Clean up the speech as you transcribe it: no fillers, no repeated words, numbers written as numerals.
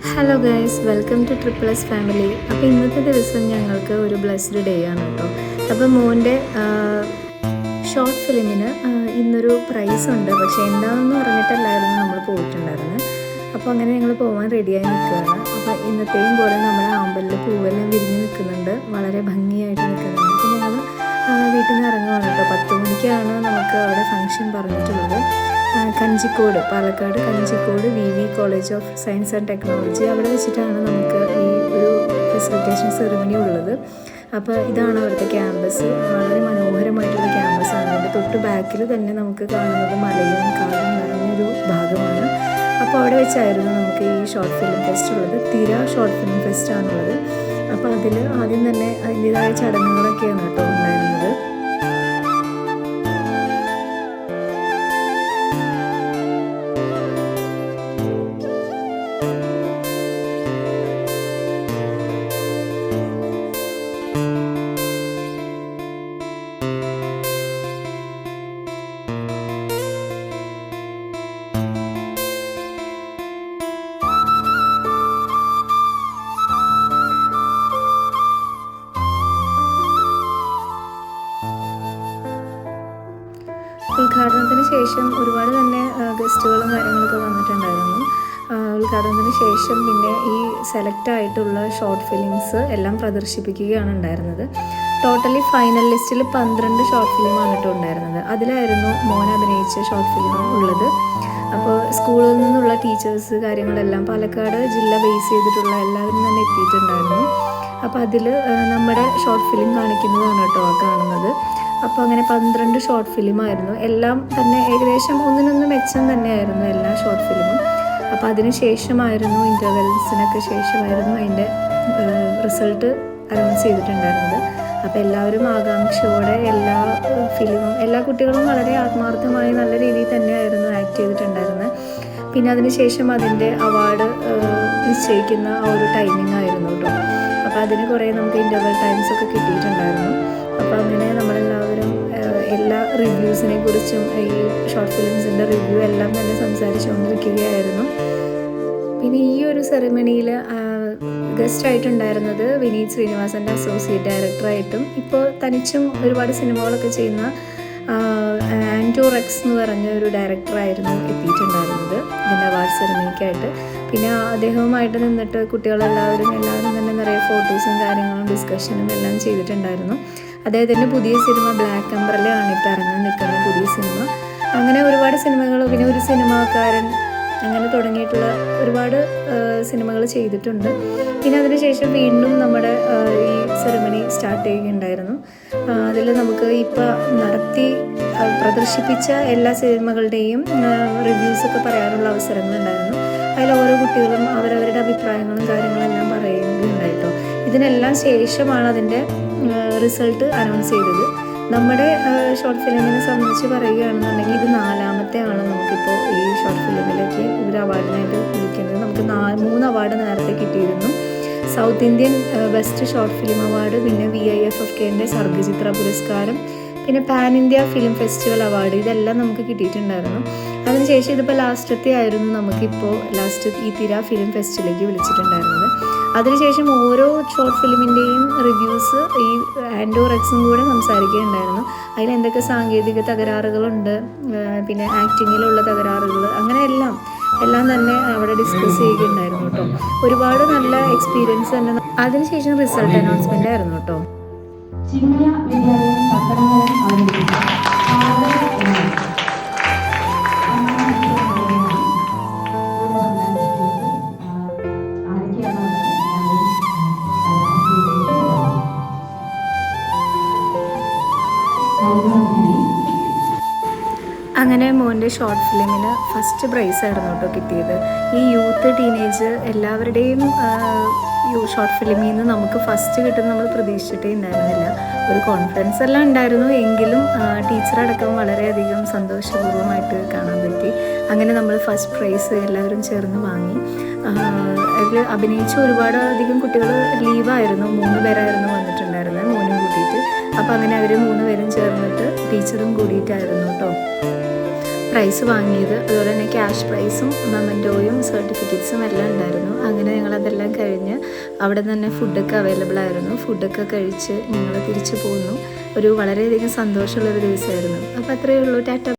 Hello guys, welcome two triple S family. അപ്പോൾ ഇന്നത്തെ ദിവസം ഞങ്ങൾക്ക് ഒരു ബ്ലെസ്ഡ് ഡേ ആണ് കേട്ടോ. അപ്പോൾ മോൻ്റെ ഷോർട്ട് ഫിലിമിന് ഇന്നൊരു പ്രൈസ് ഉണ്ട്, പക്ഷേ എന്താണെന്ന് പറഞ്ഞിട്ടല്ലായിരുന്നു നമ്മൾ പോയിട്ടുണ്ടായിരുന്നത്. അപ്പോൾ അങ്ങനെ ഞങ്ങൾ പോകാൻ റെഡിയായി നിൽക്കുകയാണ്. അപ്പോൾ ഇന്നത്തെയും പോലെ നമ്മുടെ ആമ്പലിൽ പൂവെല്ലാം വിരിഞ്ഞ് നിൽക്കുന്നുണ്ട്, വളരെ ഭംഗിയായിട്ട് നിൽക്കുന്നുണ്ട്. അപ്പോൾ ഞങ്ങൾ വീട്ടിൽ നിന്ന് ഇറങ്ങുകയാണ് കേട്ടോ. 10 മണിക്കാണ് നമുക്ക് അവിടെ ഫംഗ്ഷൻ പറഞ്ഞിട്ടുള്ളത്. Kanjikode, Palakkad Kanjikode V college of science and technology, അവിടെ വെച്ചിട്ടാണ് നമുക്ക് ഈ ഒരു ഫെസിലിറ്റേഷൻ സെറിമണി ഉള്ളത്. അപ്പോൾ ഇതാണ് അവിടുത്തെ ക്യാമ്പസ്. വളരെ മനോഹരമായിട്ടുള്ള ക്യാമ്പസാണ്. അതിൻ്റെ തൊട്ട് ബാക്കിൽ തന്നെ നമുക്ക് കാണുന്നത് മലയും കാടും നിറഞ്ഞൊരു ഭാഗമാണ്. അപ്പോൾ അവിടെ വെച്ചായിരുന്നു നമുക്ക് ഈ ഷോർട്ട് ഫിലിം ഫെസ്റ്റ് ഉള്ളത്. തിര ഷോർട്ട് ഫിലിം ഫെസ്റ്റ് ആണുള്ളത്. അപ്പോൾ അതിൽ ആദ്യം തന്നെ അതിൻ്റേതായ ചടങ്ങുകളൊക്കെയാണ് കേട്ടോ ഉണ്ടായിരുന്നത്. ഉദ്ഘാടനത്തിന് ശേഷം ഒരുപാട് തന്നെ ഗസ്റ്റുകളും കാര്യങ്ങളൊക്കെ വന്നിട്ടുണ്ടായിരുന്നു. ഉദ്ഘാടനത്തിന് ശേഷം പിന്നെ ഈ സെലക്ട് ആയിട്ടുള്ള ഷോർട്ട് ഫിലിംസ് എല്ലാം പ്രദർശിപ്പിക്കുകയാണ് ഉണ്ടായിരുന്നത്. ടോട്ടലി ഫൈനൽ ലിസ്റ്റിൽ 12 ഷോർട്ട് ഫിലിമാണ് കേട്ടോ ഉണ്ടായിരുന്നത്. അതിലായിരുന്നു മോൻ അഭിനയിച്ച ഷോർട്ട് ഫിലിം ഉള്ളത്. അപ്പോൾ സ്കൂളിൽ നിന്നുള്ള ടീച്ചേഴ്സ് കാര്യങ്ങളെല്ലാം പാലക്കാട് ജില്ല ബേസ് ചെയ്തിട്ടുള്ള എല്ലാവരും തന്നെ എത്തിയിട്ടുണ്ടായിരുന്നു. അപ്പോൾ അതിൽ നമ്മുടെ ഷോർട്ട് ഫിലിം കാണിക്കുന്നതാണ് കേട്ടോ കാണുന്നത്. അപ്പോൾ അങ്ങനെ 12 ഷോർട്ട് ഫിലിമായിരുന്നു. എല്ലാം തന്നെ ഏകദേശം ഒന്നിനൊന്ന് മെച്ചം തന്നെയായിരുന്നു എല്ലാ ഷോർട്ട് ഫിലിമും. അപ്പോൾ അതിന് ശേഷമായിരുന്നു, ഇൻ്റർവെൽസിനൊക്കെ ശേഷമായിരുന്നു അതിൻ്റെ റിസൾട്ട് അനൗൺസ് ചെയ്തിട്ടുണ്ടായിരുന്നത്. അപ്പോൾ എല്ലാവരും ആകാംക്ഷയോടെ എല്ലാ കുട്ടികളും വളരെ ആത്മാർത്ഥമായി നല്ല രീതിയിൽ തന്നെയായിരുന്നു ആക്ട് ചെയ്തിട്ടുണ്ടായിരുന്നത്. പിന്നെ അതിന് ശേഷം അതിൻ്റെ അവാർഡ് നിശ്ചയിക്കുന്ന ആ ഒരു ടൈമിംഗ് ആയിരുന്നു കേട്ടോ. അപ്പോൾ അതിന് കുറേ നമുക്ക് ഇൻ്റർവെൽ ടൈംസൊക്കെ കിട്ടിയിട്ടുണ്ടായിരുന്നു. അപ്പോൾ അങ്ങനെ നമ്മളെല്ലാവരും എല്ലാ റിവ്യൂസിനെ കുറിച്ചും ഈ ഷോർട്ട് ഫിലിംസിൻ്റെ റിവ്യൂ എല്ലാം തന്നെ സംസാരിച്ചുകൊണ്ടിരിക്കുകയായിരുന്നു. പിന്നെ ഈ ഒരു സെറിമണിയിൽ ഗസ്റ്റ് ആയിട്ടുണ്ടായിരുന്നത് വിനീത് ശ്രീനിവാസൻ്റെ അസോസിയേറ്റ് ഡയറക്ടറായിട്ടും ഇപ്പോൾ തനിച്ചും ഒരുപാട് സിനിമകളൊക്കെ ചെയ്യുന്ന ആൻഡ്രൂ റെക്സ് എന്ന് പറഞ്ഞ ഒരു ഡയറക്ടറായിരുന്നു എത്തിയിട്ടുണ്ടായിരുന്നത് ഇതിൻ്റെ അവാർഡ് സെറിമണിക്കായിട്ട്. പിന്നെ അദ്ദേഹവുമായിട്ട് നിന്നിട്ട് കുട്ടികളെല്ലാവരും തന്നെ നിറയെ ഫോട്ടോസും കാര്യങ്ങളും ഡിസ്കഷനും എല്ലാം ചെയ്തിട്ടുണ്ടായിരുന്നു. അദ്ദേഹത്തിൻ്റെ പുതിയ സിനിമ ബ്ലാക്ക് അംബ്രല്ലയാണ് ഇപ്പോൾ ഇറങ്ങാൻ നിൽക്കുന്ന പുതിയ സിനിമ. അങ്ങനെ ഒരുപാട് സിനിമകൾ, പിന്നെ ഒരു സിനിമാക്കാരൻ, അങ്ങനെ തുടങ്ങിയിട്ടുള്ള ഒരുപാട് സിനിമകൾ ചെയ്തിട്ടുണ്ട്. പിന്നെ അതിനുശേഷം വീണ്ടും നമ്മുടെ ഈ സെറിമണി സ്റ്റാർട്ട് ചെയ്യുകയുണ്ടായിരുന്നു. അതിൽ നമുക്ക് ഇപ്പോൾ പ്രദർശിപ്പിച്ച എല്ലാ സിനിമകളുടെയും റിവ്യൂസൊക്കെ പറയാനുള്ള അവസരങ്ങളുണ്ടായിരുന്നു. അതിൽ ഓരോ കുട്ടികളും അവരവരുടെ അഭിപ്രായങ്ങളും കാര്യങ്ങളെല്ലാം പറയുകയുണ്ടായിട്ടോ. ഇതിനെല്ലാം ശേഷമാണ് അതിൻ്റെ റിസൾട്ട് അനൗൺസ് ചെയ്തത്. നമ്മുടെ ഷോർട്ട് ഫിലിമിനെ സംബന്ധിച്ച് പറയുകയാണെന്നുണ്ടെങ്കിൽ ഇത് 4ാമത്തെയാണ് നമുക്കിപ്പോൾ ഈ ഷോർട്ട് ഫിലിമിലേക്ക് ഒരു അവാർഡിനായിട്ട് വിളിക്കുന്നത്. നമുക്ക് 3 അവാർഡ് നേരത്തെ കിട്ടിയിരുന്നു. South Indian best short film award, പിന്നെ VIFFKൻ്റെ സർഗചിത്ര പുരസ്കാരം, പിന്നെ pan India film festival award, ഇതെല്ലാം നമുക്ക് കിട്ടിയിട്ടുണ്ടായിരുന്നു. അതിനുശേഷം ഇതിപ്പോൾ ലാസ്റ്റത്തെ ആയിരുന്നു നമുക്കിപ്പോൾ ഈ തിര ഫിലിം ഫെസ്റ്റിലേക്ക് വിളിച്ചിട്ടുണ്ടായിരുന്നത്. അതിനുശേഷം ഓരോ ഷോർട്ട് ഫിലിമിൻ്റെയും റിവ്യൂസ് ഈ ആൻഡ്രൂ റെക്സും കൂടെ സംസാരിക്കുകയുണ്ടായിരുന്നു. അതിലെന്തൊക്കെ സാങ്കേതിക തകരാറുകളുണ്ട്, പിന്നെ ആക്ടിങ്ങിലുള്ള തകരാറുകൾ, അങ്ങനെ എല്ലാം തന്നെ അവിടെ ഡിസ്കസ് ചെയ്യുകയുണ്ടായിരുന്നു കേട്ടോ. ഒരുപാട് നല്ല എക്സ്പീരിയൻസ് തന്നെ. അതിനുശേഷം റിസൾട്ട് അനൗൺസ്മെൻ്റ് ആയിരുന്നു കേട്ടോ. അങ്ങനെ മോൻ്റെ ഷോർട്ട് ഫിലിമിന് ഫസ്റ്റ് പ്രൈസ് ആയിരുന്നു കേട്ടോ കിട്ടിയത്. ഈ യൂത്ത് ടീനേജ് എല്ലാവരുടെയും ഷോർട്ട് ഫിലിമിൽ നിന്ന് നമുക്ക് ഫസ്റ്റ് കിട്ടും നമ്മൾ പ്രതീക്ഷിച്ചിട്ടേ ഉണ്ടായിരുന്നില്ല. ഒരു കോൺഫിഡൻസ് എല്ലാം ഉണ്ടായിരുന്നു, എങ്കിലും ടീച്ചറടക്കം വളരെയധികം സന്തോഷപൂർവ്വമായിട്ട് കാണാൻ പറ്റി. അങ്ങനെ നമ്മൾ ഫസ്റ്റ് പ്രൈസ് എല്ലാവരും ചേർന്ന് വാങ്ങി. അതിൽ അഭിനയിച്ച ഒരുപാടധികം കുട്ടികൾ ലീവായിരുന്നു. 3 പേരായിരുന്നു വന്നിട്ടുണ്ടായിരുന്നത്, മോനും കൂട്ടിയിട്ട്. അപ്പോൾ അങ്ങനെ അവർ 3 പേരും ചേർന്നിട്ട് ടീച്ചറും കൂടിയിട്ടായിരുന്നു കേട്ടോ. പ്രൈസ് വാങ്ങിയത്. അതുപോലെ തന്നെ ക്യാഷ് പ്രൈസും മൊമെൻറ്റോയും സർട്ടിഫിക്കറ്റ്സും എല്ലാം ഉണ്ടായിരുന്നു. അങ്ങനെ ഞങ്ങളതെല്ലാം കഴിഞ്ഞ് അവിടെ തന്നെ ഫുഡൊക്കെ അവൈലബിൾ ആയിരുന്നു. ഫുഡൊക്കെ കഴിച്ച് ഞങ്ങൾ തിരിച്ചു പോന്നു. ഒരു വളരെയധികം സന്തോഷമുള്ളൊരു ദിവസമായിരുന്നു. അപ്പോൾ അത്രയേ ഉള്ളൂ. ടാറ്റ.